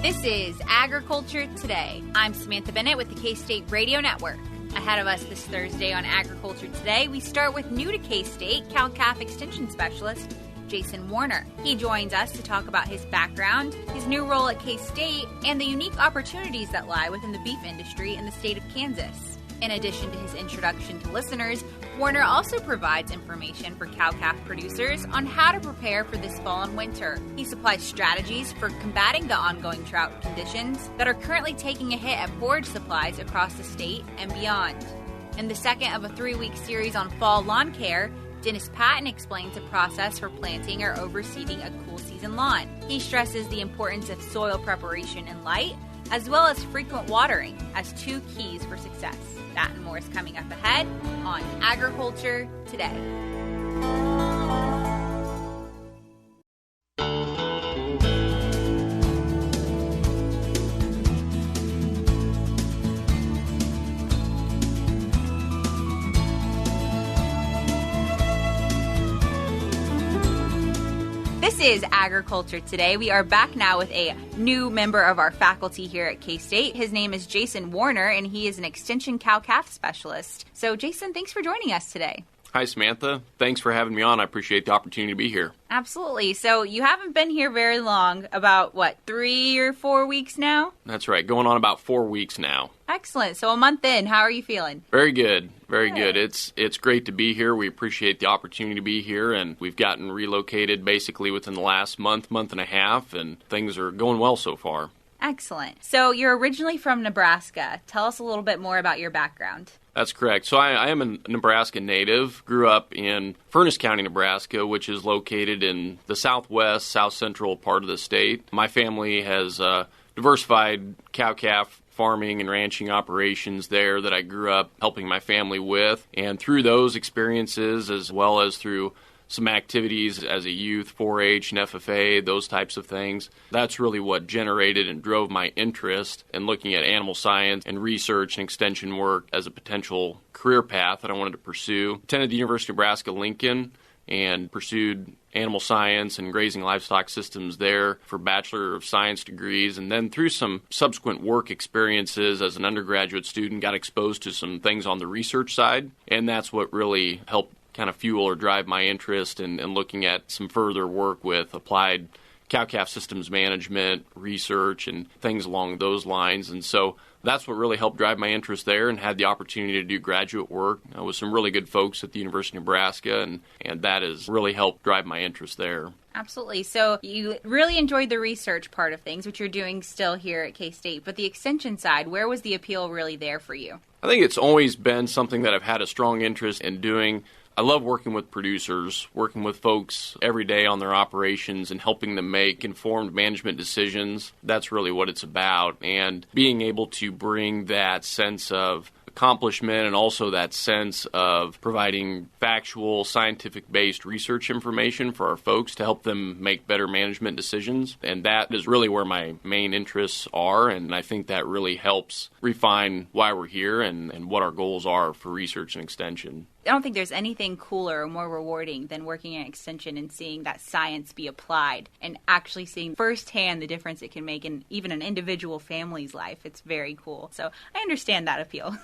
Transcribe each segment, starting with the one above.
This is Agriculture Today. I'm Samantha Bennett with the K-State Radio Network. Ahead of us this Thursday on Agriculture Today, we start with new to K-State, cow-calf extension specialist Jason Warner. He joins us to talk about his background, his new role at K-State, and the unique opportunities that lie within the beef industry in the state of Kansas. In addition to his introduction to listeners, Warner also provides information for cow-calf producers on how to prepare for this fall and winter. He supplies strategies for combating the ongoing drought conditions that are currently taking a hit at forage supplies across the state and beyond. In the second of a 3-week series on fall lawn care, Dennis Patton explains the process for planting or overseeding a cool season lawn. He stresses the importance of soil preparation and light, as well as frequent watering, as 2 keys for success. That and more is coming up ahead on Agriculture Today. This is Agriculture Today. We are back now with a new member of our faculty here at K-State. His name is Jason Warner, and he is an extension cow-calf specialist. So, Jason, thanks for joining us today. Hi, Samantha. Thanks for having me on. I appreciate the opportunity to be here. Absolutely. So you haven't been here very long, about, 3 or 4 weeks now? That's right. Going on about 4 weeks now. Excellent. So a month in, how are you feeling? Very good. Very good. It's great to be here. We appreciate the opportunity to be here, and we've gotten relocated basically within the last month and a half, and things are going well so far. Excellent. So you're originally from Nebraska. Tell us a little bit more about your background. That's correct. So I am a Nebraska native, grew up in Furnace County, Nebraska, which is located in the southwest, south central part of the state. My family has diversified cow-calf farming and ranching operations there that I grew up helping my family with. And through those experiences, as well as through some activities as a youth, forage and FFA, those types of things. That's really what generated and drove my interest in looking at animal science and research and extension work as a potential career path that I wanted to pursue. Attended the University of Nebraska-Lincoln and pursued animal science and grazing livestock systems there for Bachelor of Science degrees. And then through some subsequent work experiences as an undergraduate student, got exposed to some things on the research side. And that's what really helped kind of fuel or drive my interest in looking at some further work with applied cow-calf systems management, research, and things along those lines. And so that's what really helped drive my interest there, and had the opportunity to do graduate work with some really good folks at the University of Nebraska, and that has really helped drive my interest there. Absolutely. So you really enjoyed the research part of things, which you're doing still here at K-State. But the extension side, where was the appeal really there for you? I think it's always been something that I've had a strong interest in doing. I love working with producers, working with folks every day on their operations and helping them make informed management decisions. That's really what it's about. And being able to bring that sense of accomplishment and also that sense of providing factual, scientific-based research information for our folks to help them make better management decisions. And that is really where my main interests are, and I think that really helps refine why we're here and what our goals are for research and extension. I don't think there's anything cooler or more rewarding than working in extension and seeing that science be applied and actually seeing firsthand the difference it can make in even an individual family's life. It's very cool. So I understand that appeal.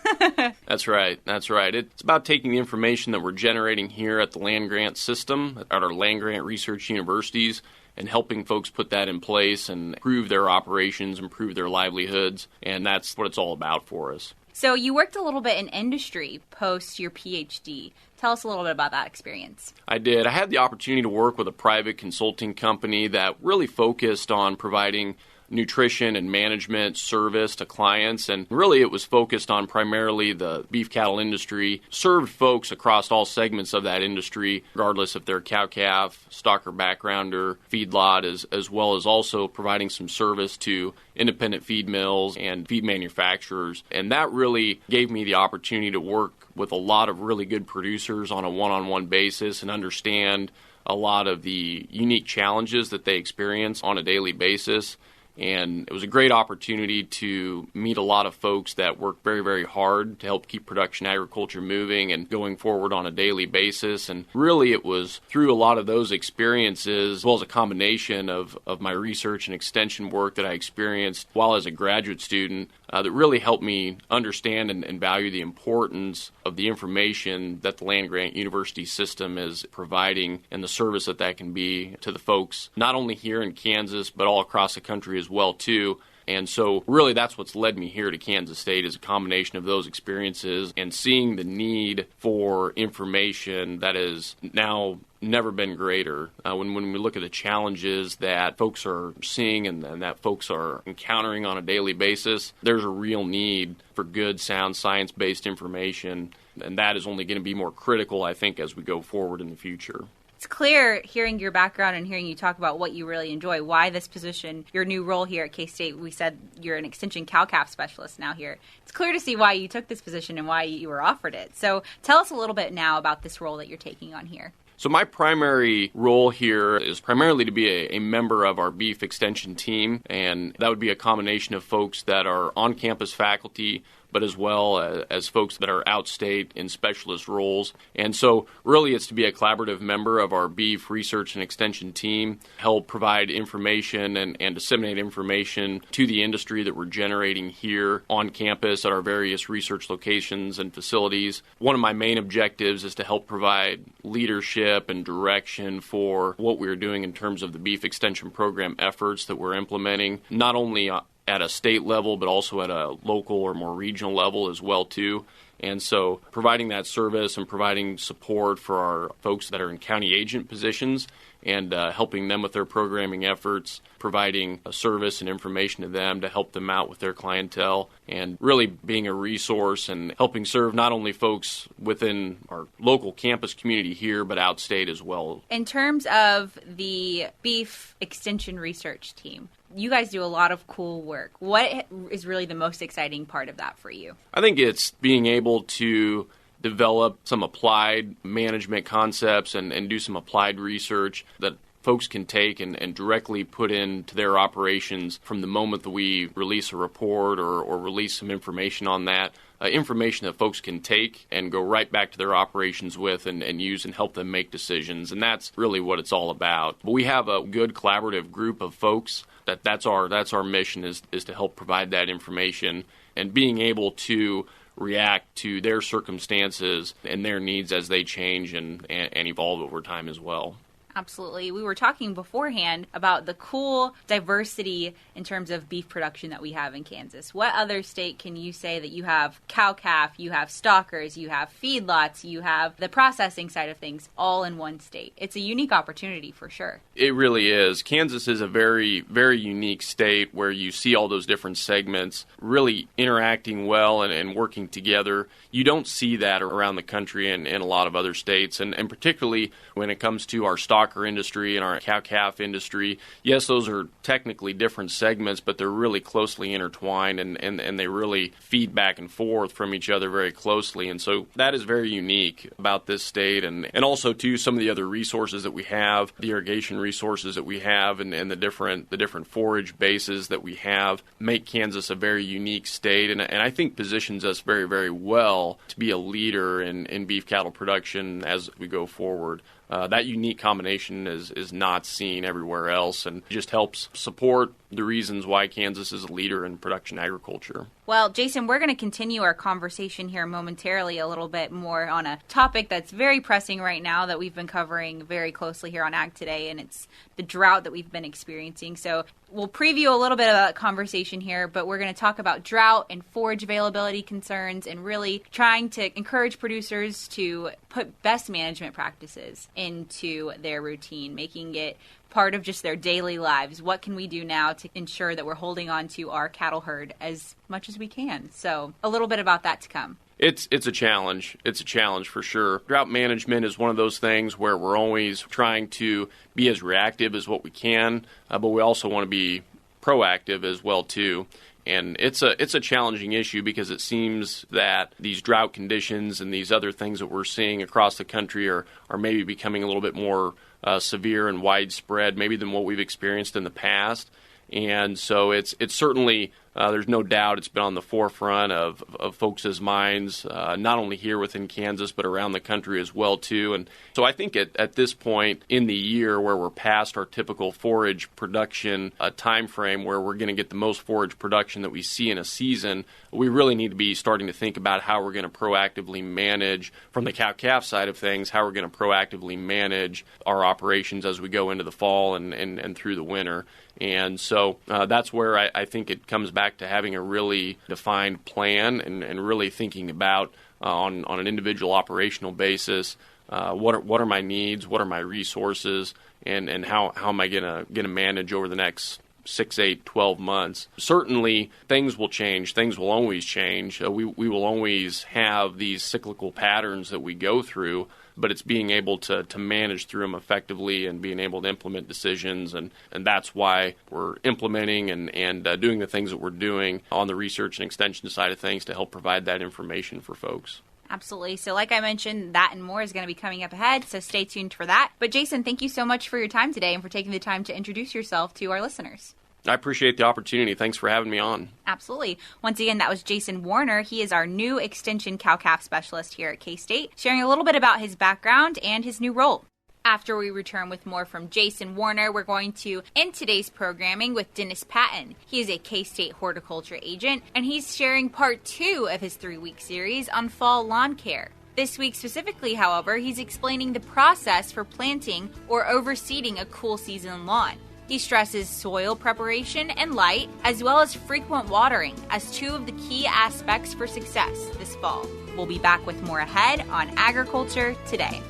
That's right. That's right. It's about taking the information that we're generating here at the land grant system, at our land grant research universities, and helping folks put that in place and improve their operations, improve their livelihoods. And that's what it's all about for us. So you worked a little bit in industry post your PhD. Tell us a little bit about that experience. I did. I had the opportunity to work with a private consulting company that really focused on providing nutrition and management service to clients, and really it was focused on primarily the beef cattle industry, served folks across all segments of that industry, regardless if they're cow-calf, stocker backgrounder, feedlot, as well as also providing some service to independent feed mills and feed manufacturers. And that really gave me the opportunity to work with a lot of really good producers on a one-on-one basis and understand a lot of the unique challenges that they experience on a daily basis. And it was a great opportunity to meet a lot of folks that work very, very hard to help keep production agriculture moving and going forward on a daily basis. And really it was through a lot of those experiences, as well as a combination of my research and extension work that I experienced while as a graduate student, that really helped me understand and value the importance of the information that the land-grant university system is providing and the service that can be to the folks, not only here in Kansas, but all across the country as well, too. And so really that's what's led me here to Kansas State is a combination of those experiences and seeing the need for information that is now never been greater. When we look at the challenges that folks are seeing and that folks are encountering on a daily basis, there's a real need for good, sound, science-based information, and that is only going to be more critical, I think, as we go forward in the future. It's clear hearing your background and hearing you talk about what you really enjoy, why this position, your new role here at K-State. We said you're an extension cow-calf specialist now here. It's clear to see why you took this position and why you were offered it. So tell us a little bit now about this role that you're taking on here. So my primary role here is primarily to be a member of our beef extension team, and that would be a combination of folks that are on-campus faculty, but as well as folks that are outstate in specialist roles. And so really it's to be a collaborative member of our beef research and extension team, help provide information and disseminate information to the industry that we're generating here on campus at our various research locations and facilities. One of my main objectives is to help provide leadership and direction for what we're doing in terms of the beef extension program efforts that we're implementing, not only at a state level, but also at a local or more regional level as well, too. And so providing that service and providing support for our folks that are in county agent positions and helping them with their programming efforts, providing a service and information to them to help them out with their clientele, and really being a resource and helping serve not only folks within our local campus community here, but outstate as well. In terms of the beef extension research team, you guys do a lot of cool work. What is really the most exciting part of that for you? I think it's being able to develop some applied management concepts and do some applied research that folks can take and directly put into their operations from the moment that we release a report or release some information on that. Information that folks can take and go right back to their operations with and use and help them make decisions. And that's really what it's all about. But we have a good collaborative group of folks that's our mission is to help provide that information and being able to react to their circumstances and their needs as they change and evolve over time as well. Absolutely. We were talking beforehand about the cool diversity in terms of beef production that we have in Kansas. What other state can you say that you have cow-calf, you have stockers, you have feedlots, you have the processing side of things all in one state? It's a unique opportunity for sure. It really is. Kansas is a very, very unique state where you see all those different segments really interacting well and working together. You don't see that around the country and in a lot of other states, and particularly when it comes to our stocker industry and our cow-calf industry. Yes, those are technically different segments, but they're really closely intertwined and they really feed back and forth from each other very closely. And so that is very unique about this state and also, too, some of the other resources that we have, the irrigation resources that we have and the different forage bases that we have make Kansas a very unique state and I think positions us very, very well to be a leader in beef cattle production as we go forward. That unique combination is not seen everywhere else and just helps support the reasons why Kansas is a leader in production agriculture. Well, Jason, we're going to continue our conversation here momentarily a little bit more on a topic that's very pressing right now that we've been covering very closely here on Ag Today, and it's the drought that we've been experiencing. So we'll preview a little bit of that conversation here, but we're going to talk about drought and forage availability concerns and really trying to encourage producers to put best management practices into their routine, making it part of just their daily lives. What can we do now to ensure that we're holding on to our cattle herd as much as we can? So a little bit about that to come. It's a challenge. It's a challenge for sure. Drought management is one of those things where we're always trying to be as reactive as what we can, but we also want to be proactive as well too. And it's a challenging issue because it seems that these drought conditions and these other things that we're seeing across the country are maybe becoming a little bit more severe and widespread maybe than what we've experienced in the past. And so it's certainly, there's no doubt it's been on the forefront of folks' minds, not only here within Kansas, but around the country as well, too. And so I think at this point in the year where we're past our typical forage production time frame, where we're going to get the most forage production that we see in a season, we really need to be starting to think about how we're going to proactively manage, from the cow-calf side of things, how we're going to proactively manage our operations as we go into the fall and through the winter. And so that's where I think it comes back to having a really defined plan and really thinking about on an individual operational basis, what are my needs, what are my resources, and how am I going to manage over the next 6, 8, 12 months. Certainly, things will change. Things will always change. We will always have these cyclical patterns that we go through, but it's being able to manage through them effectively and being able to implement decisions. And that's why we're implementing and doing the things that we're doing on the research and extension side of things to help provide that information for folks. Absolutely. So like I mentioned, that and more is going to be coming up ahead, so stay tuned for that. But Jason, thank you so much for your time today and for taking the time to introduce yourself to our listeners. I appreciate the opportunity. Thanks for having me on. Absolutely. Once again, that was Jason Warner. He is our new Extension cow-calf specialist here at K-State, sharing a little bit about his background and his new role. After we return with more from Jason Warner, we're going to end today's programming with Dennis Patton. He is a K-State horticulture agent, and he's sharing part 2 of his 3-week series on fall lawn care. This week specifically, however, he's explaining the process for planting or overseeding a cool season lawn. He stresses soil preparation and light, as well as frequent watering, as 2 of the key aspects for success this fall. We'll be back with more ahead on Agriculture Today.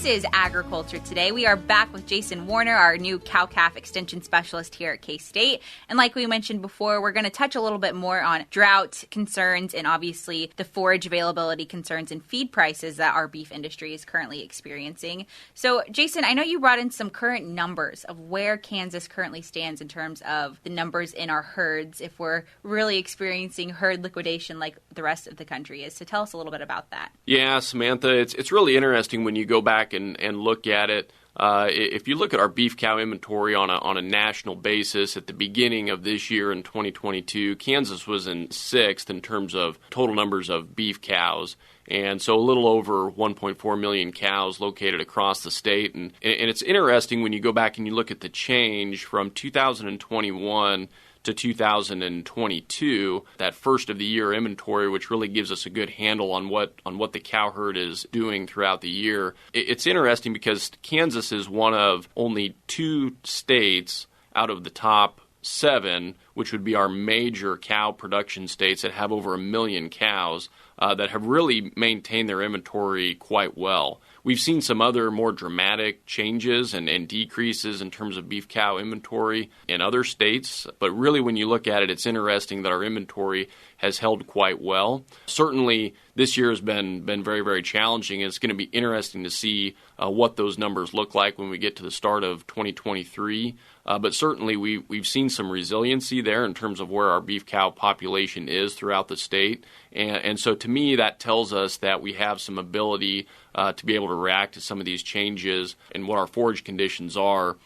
This is Agriculture Today. We are back with Jason Warner, our new cow-calf extension specialist here at K-State. And like we mentioned before, we're going to touch a little bit more on drought concerns and obviously the forage availability concerns and feed prices that our beef industry is currently experiencing. So, Jason, I know you brought in some current numbers of where Kansas currently stands in terms of the numbers in our herds, if we're really experiencing herd liquidation like the rest of the country is. So tell us a little bit about that. Yeah, Samantha, it's really interesting when you go back and look at it. If you look at our beef cow inventory on a national basis at the beginning of this year in 2022, Kansas was in 6th in terms of total numbers of beef cows. And so a little over 1.4 million cows located across the state. And it's interesting when you go back and you look at the change from 2021 to 2022, that first of the year inventory, which really gives us a good handle on what the cow herd is doing throughout the year. It's interesting because Kansas is one of only 2 states out of the top 7, which would be our major cow production states that have over 1 million cows, that have really maintained their inventory quite well. We've seen some other more dramatic changes and decreases in terms of beef cow inventory in other states, but really when you look at it, it's interesting that our inventory has held quite well. Certainly, this year has been very, very challenging, and it's going to be interesting to see what those numbers look like when we get to the start of 2023. But certainly, we've seen some resiliency there in terms of where our beef cow population is throughout the state. And so to me, that tells us that we have some ability to be able to react to some of these changes and what our forage conditions are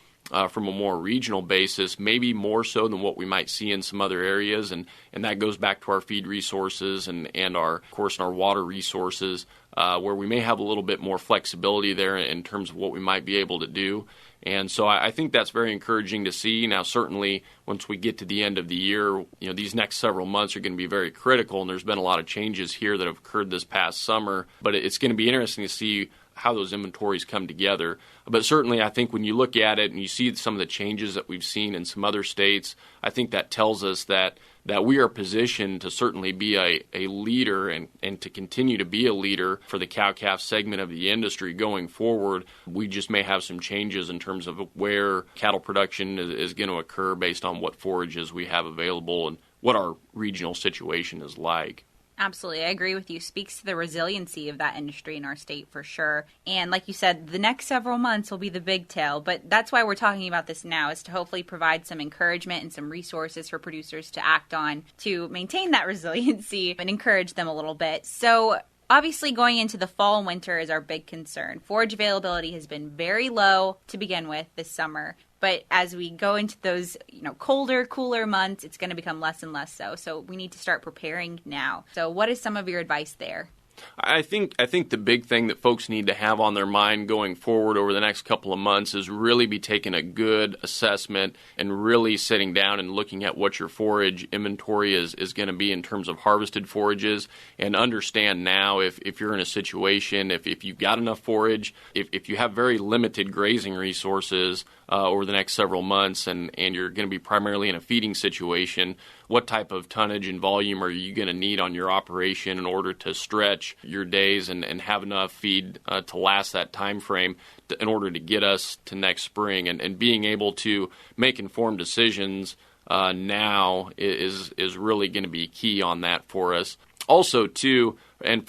from a more regional basis, maybe more so than what we might see in some other areas. And that goes back to our feed resources and our, of course, our water resources, where we may have a little bit more flexibility there in terms of what we might be able to do. And so I think that's very encouraging to see. Now, certainly, once we get to the end of the year, these next several months are going to be very critical, and there's been a lot of changes here that have occurred this past summer. But it's going to be interesting to see how those inventories come together. But certainly I think when you look at it and you see some of the changes that we've seen in some other states, I think that tells us that we are positioned to certainly be a leader and to continue to be a leader for the cow-calf segment of the industry going forward. We just may have some changes in terms of where cattle production is going to occur based on what forages we have available and what our regional situation is like. Absolutely. I agree with you. Speaks to the resiliency of that industry in our state for sure. And like you said, the next several months will be the big tale. But that's why we're talking about this now, is to hopefully provide some encouragement and some resources for producers to act on to maintain that resiliency and encourage them a little bit. So obviously, going into the fall and winter is our big concern. Forage availability has been very low to begin with this summer. But as we go into those, colder, cooler months, it's going to become less and less so. So we need to start preparing now. So what is some of your advice there? I think the big thing that folks need to have on their mind going forward over the next couple of months is really be taking a good assessment and really sitting down and looking at what your forage inventory is going to be in terms of harvested forages, and understand now if you're in a situation, if you've got enough forage, if you have very limited grazing resources over the next several months and you're going to be primarily in a feeding situation, what type of tonnage and volume are you going to need on your operation in order to stretch your days and have enough feed to last that time frame in order to get us to next spring, and being able to make informed decisions now is really going to be key on that for us. Also, too, and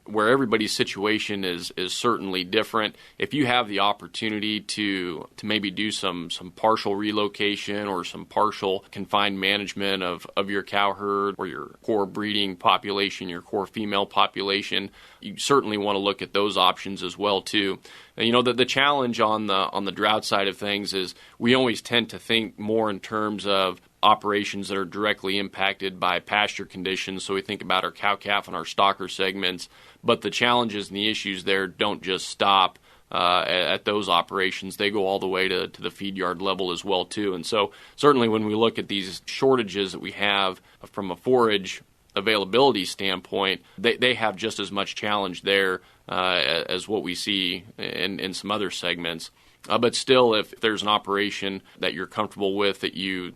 where everybody's situation is certainly different, if you have the opportunity to maybe do some partial relocation or some partial confined management of your cow herd or your core breeding population, your core female population, you certainly want to look at those options as well, too. And, the challenge on the drought side of things is we always tend to think more in terms of operations that are directly impacted by pasture conditions. So we think about our cow-calf and our stocker segments, but the challenges and the issues there don't just stop at those operations. They go all the way to the feed yard level as well, too. And so certainly when we look at these shortages that we have from a forage availability standpoint, they have just as much challenge there as what we see in some other segments. But still, if there's an operation that you're comfortable with, that you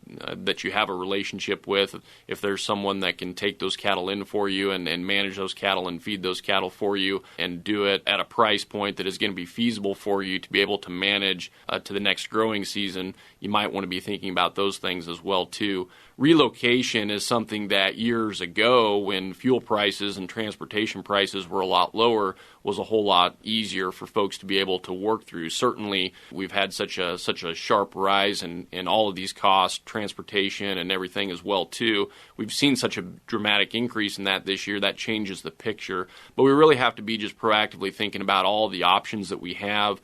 have a relationship with, if there's someone that can take those cattle in for you and manage those cattle and feed those cattle for you and do it at a price point that is going to be feasible for you to be able to manage to the next growing season, you might want to be thinking about those things as well, too. Relocation is something that years ago, when fuel prices and transportation prices were a lot lower, was a whole lot easier for folks to be able to work through. Certainly, we've had such a sharp rise in all of these costs, transportation and everything as well, too. We've seen such a dramatic increase in that this year. That changes the picture. But we really have to be just proactively thinking about all the options that we have,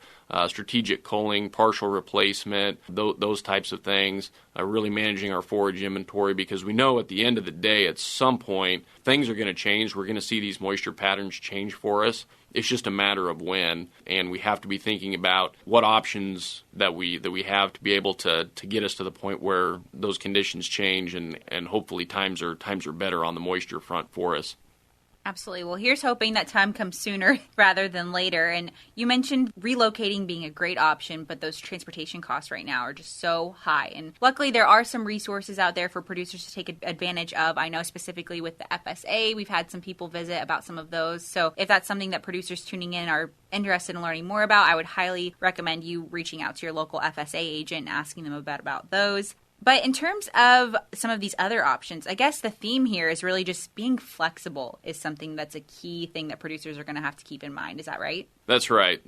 strategic culling, partial replacement, those types of things, really managing our forage inventory, because we know at the end of the day, at some point, things are going to change. We're going to see these moisture patterns change for us. It's just a matter of when, and we have to be thinking about what options that we have to be able to get us to the point where those conditions change and hopefully times are better on the moisture front for us. Absolutely. Well, here's hoping that time comes sooner rather than later. And you mentioned relocating being a great option, but those transportation costs right now are just so high. And luckily, there are some resources out there for producers to take advantage of. I know specifically with the FSA, we've had some people visit about some of those. So if that's something that producers tuning in are interested in learning more about, I would highly recommend you reaching out to your local FSA agent and asking them about those. But in terms of some of these other options, I guess the theme here is really just being flexible is something that's a key thing that producers are going to have to keep in mind. Is that right? That's right.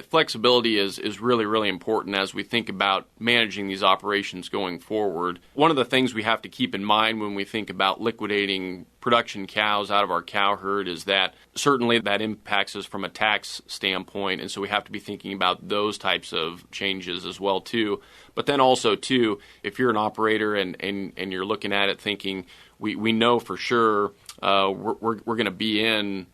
Flexibility is really, really important as we think about managing these operations going forward. One of the things we have to keep in mind when we think about liquidating production cows out of our cow herd is that certainly that impacts us from a tax standpoint, and so we have to be thinking about those types of changes as well, too. But then also, too, if you're an operator and you're looking at it thinking, we know for sure we're going to be in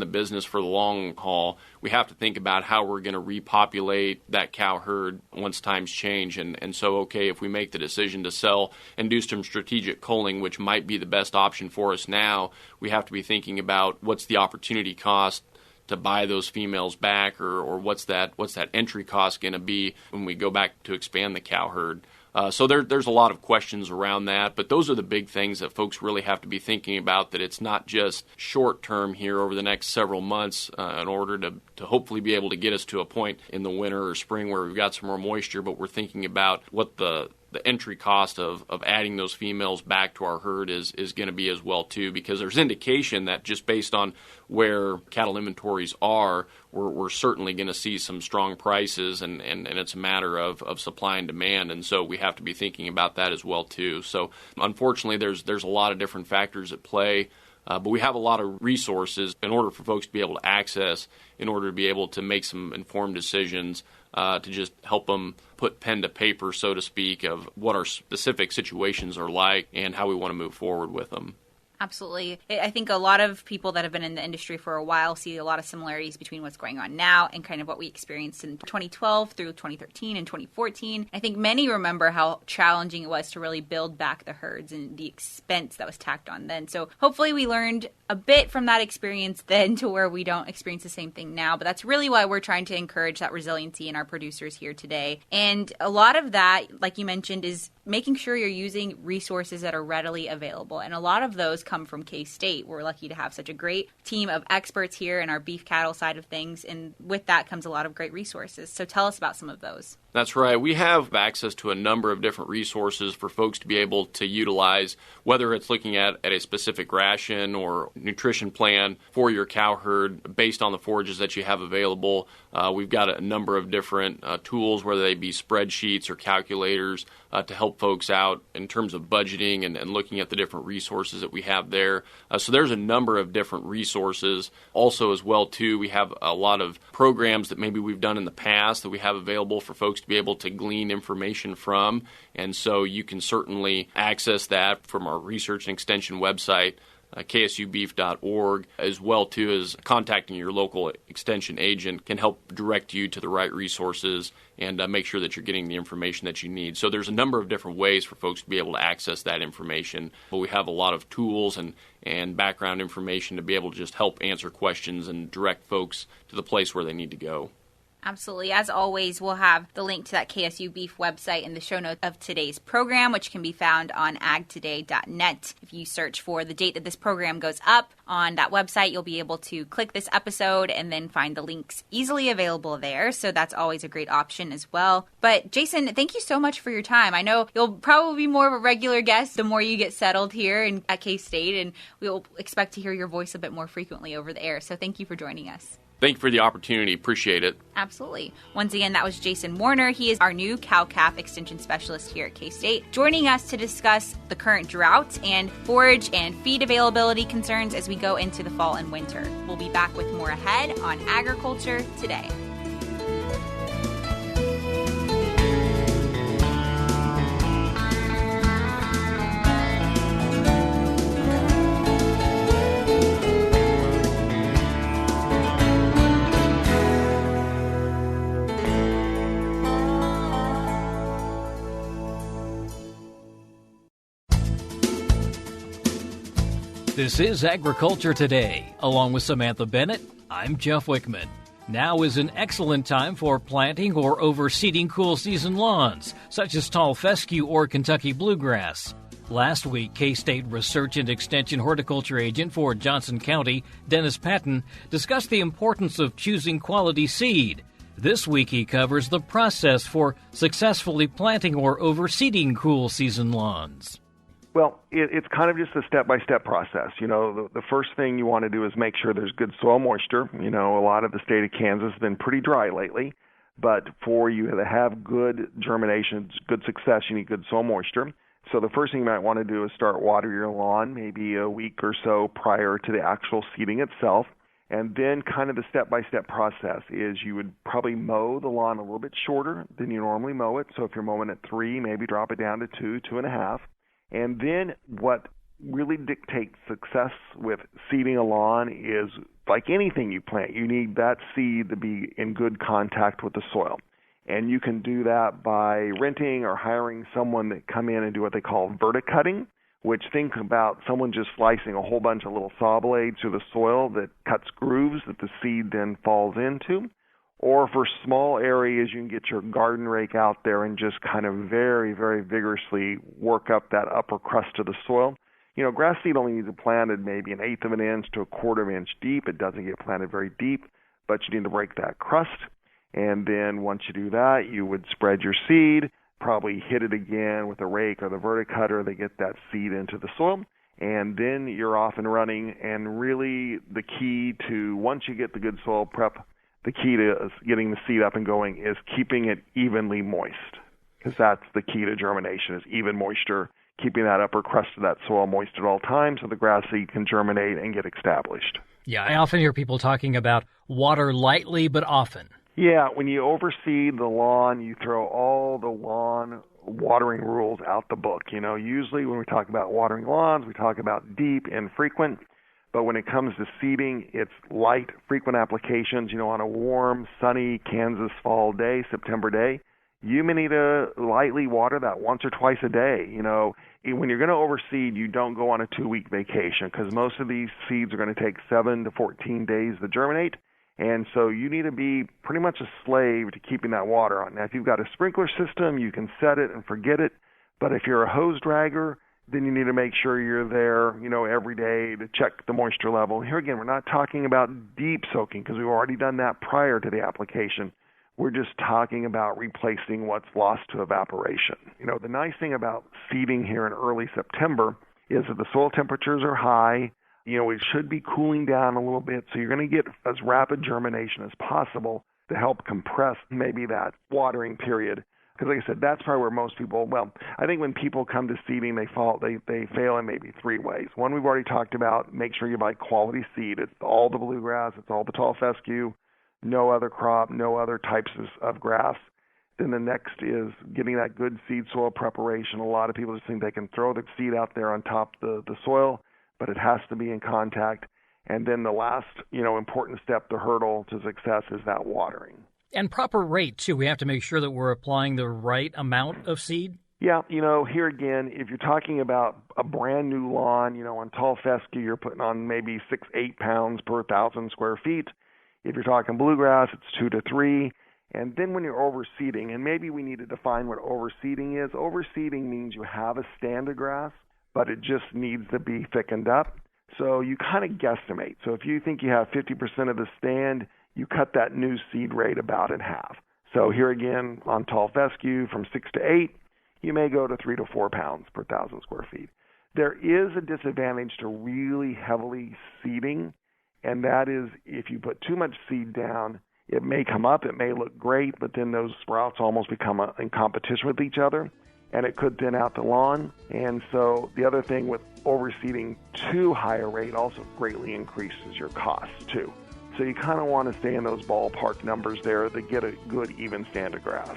the business for the long haul, we have to think about how we're going to repopulate that cow herd once times change. And so, okay, if we make the decision to sell and do some strategic culling, which might be the best option for us now, we have to be thinking about what's the opportunity cost to buy those females back, or what's that entry cost going to be when we go back to expand the cow herd. So there's a lot of questions around that, but those are the big things that folks really have to be thinking about, that it's not just short term here over the next several months in order to hopefully be able to get us to a point in the winter or spring where we've got some more moisture, but we're thinking about what the entry cost of adding those females back to our herd is going to be as well too, because there's indication that just based on where cattle inventories are, we're certainly going to see some strong prices, and it's a matter of supply and demand, and so we have to be thinking about that as well too. So unfortunately there's a lot of different factors at play. But we have a lot of resources in order for folks to be able to access, in order to be able to make some informed decisions, to just help them put pen to paper, so to speak, of what our specific situations are like and how we want to move forward with them. Absolutely. I think a lot of people that have been in the industry for a while see a lot of similarities between what's going on now and kind of what we experienced in 2012 through 2013 and 2014. I think many remember how challenging it was to really build back the herds and the expense that was tacked on then. So hopefully we learned a bit from that experience then to where we don't experience the same thing now. But that's really why we're trying to encourage that resiliency in our producers here today. And a lot of that, like you mentioned, is making sure you're using resources that are readily available. And a lot of those come from K-State. We're lucky to have such a great team of experts here in our beef cattle side of things. And with that comes a lot of great resources. So tell us about some of those. That's right. We have access to a number of different resources for folks to be able to utilize, whether it's looking at a specific ration or nutrition plan for your cow herd based on the forages that you have available. We've got a number of different tools, whether they be spreadsheets or calculators, to help folks out in terms of budgeting and looking at the different resources that we have there. So there's a number of different resources. Also as well, too, we have a lot of programs that maybe we've done in the past that we have available for folks to be able to glean information from. And so you can certainly access that from our research and extension website, ksubbeef.org, as well too as contacting your local extension agent can help direct you to the right resources and make sure that you're getting the information that you need. So there's a number of different ways for folks to be able to access that information, but we have a lot of tools and background information to be able to just help answer questions and direct folks to the place where they need to go. Absolutely. As always, we'll have the link to that KSU Beef website in the show notes of today's program, which can be found on agtoday.net. If you search for the date that this program goes up on that website, you'll be able to click this episode and then find the links easily available there. So that's always a great option as well. But Jason, thank you so much for your time. I know you'll probably be more of a regular guest the more you get settled here at K-State, and we'll expect to hear your voice a bit more frequently over the air. So thank you for joining us. Thank you for the opportunity. Appreciate it. Absolutely. Once again, that was Jason Warner. He is our new cow-calf extension specialist here at K-State, joining us to discuss the current drought and forage and feed availability concerns as we go into the fall and winter. We'll be back with more ahead on Agriculture Today. This is Agriculture Today. Along with Samantha Bennett, I'm Jeff Wickman. Now is an excellent time for planting or overseeding cool season lawns, such as tall fescue or Kentucky bluegrass. Last week, K-State Research and Extension Horticulture Agent for Johnson County, Dennis Patton, discussed the importance of choosing quality seed. This week, he covers the process for successfully planting or overseeding cool season lawns. Well, it's kind of just a step-by-step process. You know, the first thing you want to do is make sure there's good soil moisture. You know, a lot of the state of Kansas has been pretty dry lately, but for you to have good germination, good success, you need good soil moisture. So the first thing you might want to do is start watering your lawn maybe a week or so prior to the actual seeding itself. And then kind of the step-by-step process is you would probably mow the lawn a little bit shorter than you normally mow it. So if you're mowing at 3, maybe drop it down to 2, 2.5. And then what really dictates success with seeding a lawn is, like anything you plant, you need that seed to be in good contact with the soil. And you can do that by renting or hiring someone that come in and do what they call verticutting, which think about someone just slicing a whole bunch of little saw blades through the soil that cuts grooves that the seed then falls into. Or for small areas, you can get your garden rake out there and just kind of very, very vigorously work up that upper crust of the soil. You know, grass seed only needs to be planted maybe 1/8 of an inch to 1/4 inch deep. It doesn't get planted very deep, but you need to break that crust. And then once you do that, you would spread your seed, probably hit it again with a rake or the verticutter to get that seed into the soil. And then you're off and running. And really the key to, once you get the good soil prep, the key to getting the seed up and going is keeping it evenly moist, because that's the key to germination, is even moisture, keeping that upper crust of that soil moist at all times so the grass seed can germinate and get established. Yeah, I often hear people talking about water lightly but often. Yeah, when you overseed the lawn, you throw all the lawn watering rules out the book. You know, usually when we talk about watering lawns, we talk about deep and frequent. But when it comes to seeding, it's light, frequent applications. You know, on a warm, sunny Kansas fall day, September day, you may need to lightly water that once or twice a day. You know, when you're going to overseed, you don't go on a 2-week vacation, because most of these seeds are going to take 7 to 14 days to germinate. And so you need to be pretty much a slave to keeping that water on. Now, if you've got a sprinkler system, you can set it and forget it. But if you're a hose dragger, then you need to make sure you're there, you know, every day to check the moisture level. Here again, we're not talking about deep soaking, because we've already done that prior to the application. We're just talking about replacing what's lost to evaporation. You know, the nice thing about seeding here in early September is that the soil temperatures are high. You know, it should be cooling down a little bit, so you're going to get as rapid germination as possible to help compress maybe that watering period. Because like I said, that's probably where most people, well, I think when people come to seeding, they fail in maybe 3 ways. One, we've already talked about, make sure you buy quality seed. It's all the bluegrass, it's all the tall fescue, no other crop, no other types of grass. Then the next is getting that good seed soil preparation. A lot of people just think they can throw the seed out there on top of the soil, but it has to be in contact. And then the last, you know, important step, the hurdle to success, is that watering. And proper rate, too. We have to make sure that we're applying the right amount of seed. Yeah, you know, here again, if you're talking about a brand new lawn, you know, on tall fescue, you're putting on maybe 6-8 pounds per 1,000 square feet. If you're talking bluegrass, it's 2 to 3. And then when you're overseeding, and maybe we need to define what overseeding is. Overseeding means you have a stand of grass, but it just needs to be thickened up. So you kind of guesstimate. So if you think you have 50% of the stand, you cut that new seed rate about in half. So here again, on tall fescue, from 6 to 8, you may go to 3 to 4 pounds per 1,000 square feet. There is a disadvantage to really heavily seeding, and that is if you put too much seed down, it may come up, it may look great, but then those sprouts almost become in competition with each other, and it could thin out the lawn. And so the other thing with overseeding too high a rate also greatly increases your costs too. So you kind of want to stay in those ballpark numbers there to get a good even stand of grass.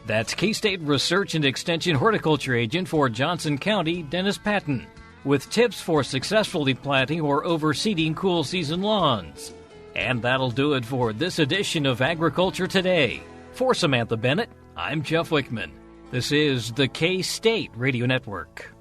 That's K-State Research and Extension Horticulture Agent for Johnson County, Dennis Patton, with tips for successfully planting or overseeding cool season lawns. And that'll do it for this edition of Agriculture Today. For Samantha Bennett, I'm Jeff Wickman. This is the K-State Radio Network.